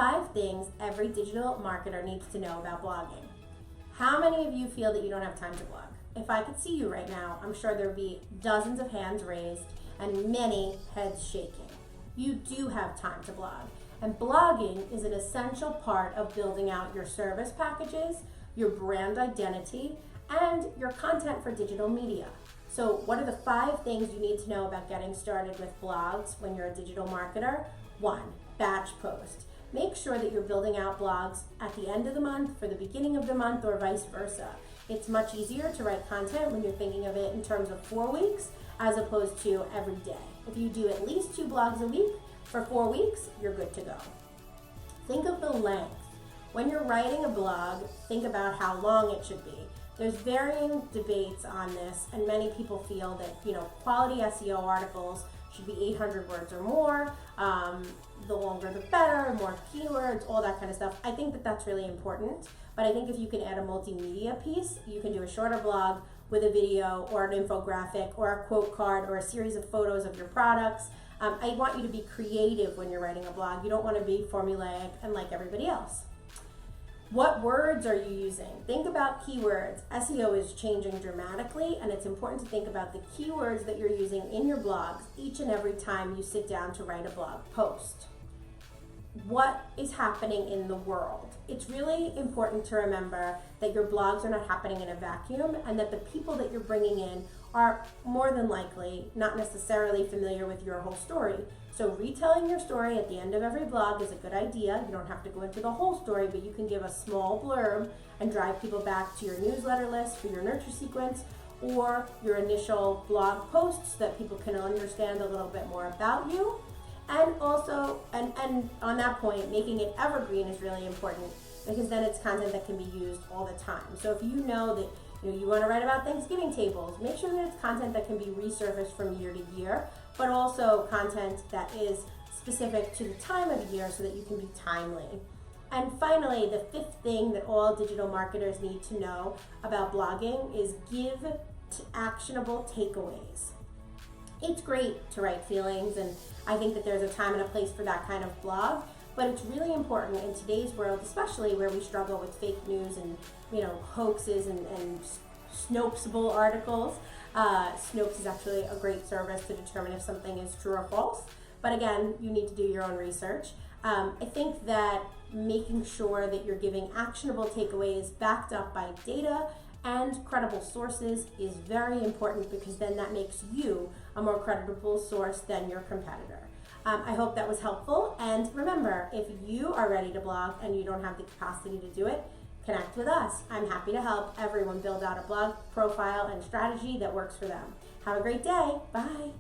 5 things every digital marketer needs to know about blogging. How many of you feel that you don't have time to blog? If I could see you right now, I'm sure there'd be dozens of hands raised and many heads shaking. You do have time to blog. And blogging is an essential part of building out your service packages, your brand identity, and your content for digital media. So what are the 5 things you need to know about getting started with blogs when you're a digital marketer? 1, batch post. Make sure that you're building out blogs at the end of the month, for the beginning of the month, or vice versa. It's much easier to write content when you're thinking of it in terms of 4 weeks as opposed to every day. If you do at least 2 blogs a week for 4 weeks, you're good to go. Think of the length. When you're writing a blog, think about how long it should be. There's varying debates on this, and many people feel that, quality SEO articles should be 800 words or more. The longer the better, more keywords, all that kind of stuff. I think that that's really important, but I think if you can add a multimedia piece, you can do a shorter blog with a video or an infographic or a quote card or a series of photos of your products. I want you to be creative when you're writing a blog. You don't want to be formulaic and like everybody else. What words are you using? Think about keywords. SEO is changing dramatically, and it's important to think about the keywords that you're using in your blogs each and every time you sit down to write a blog post. What is happening in the world? It's really important to remember that your blogs are not happening in a vacuum, and that the people that you're bringing in are more than likely not necessarily familiar with your whole story. So retelling your story at the end of every blog is a good idea. You don't have to go into the whole story, but you can give a small blurb and drive people back to your newsletter list for your nurture sequence or your initial blog posts so that people can understand a little bit more about you. And also, and on that point, making it evergreen is really important, because then it's content that can be used all the time. So if you know that you want to write about Thanksgiving tables, make sure that it's content that can be resurfaced from year to year, but also content that is specific to the time of year so that you can be timely. And finally, the 5th thing that all digital marketers need to know about blogging is give actionable takeaways. It's great to write feelings, and I think that there's a time and a place for that kind of blog, but it's really important in today's world, especially where we struggle with fake news and hoaxes and Snopesable articles. Snopes is actually a great service to determine if something is true or false, but again, you need to do your own research. I think that making sure that you're giving actionable takeaways backed up by data and credible sources is very important, because then that makes you a more credible source than your competitor. I hope that was helpful, and remember, if you are ready to blog and you don't have the capacity to do it, connect with us. I'm happy to help everyone build out a blog profile and strategy that works for them. Have a great day. Bye.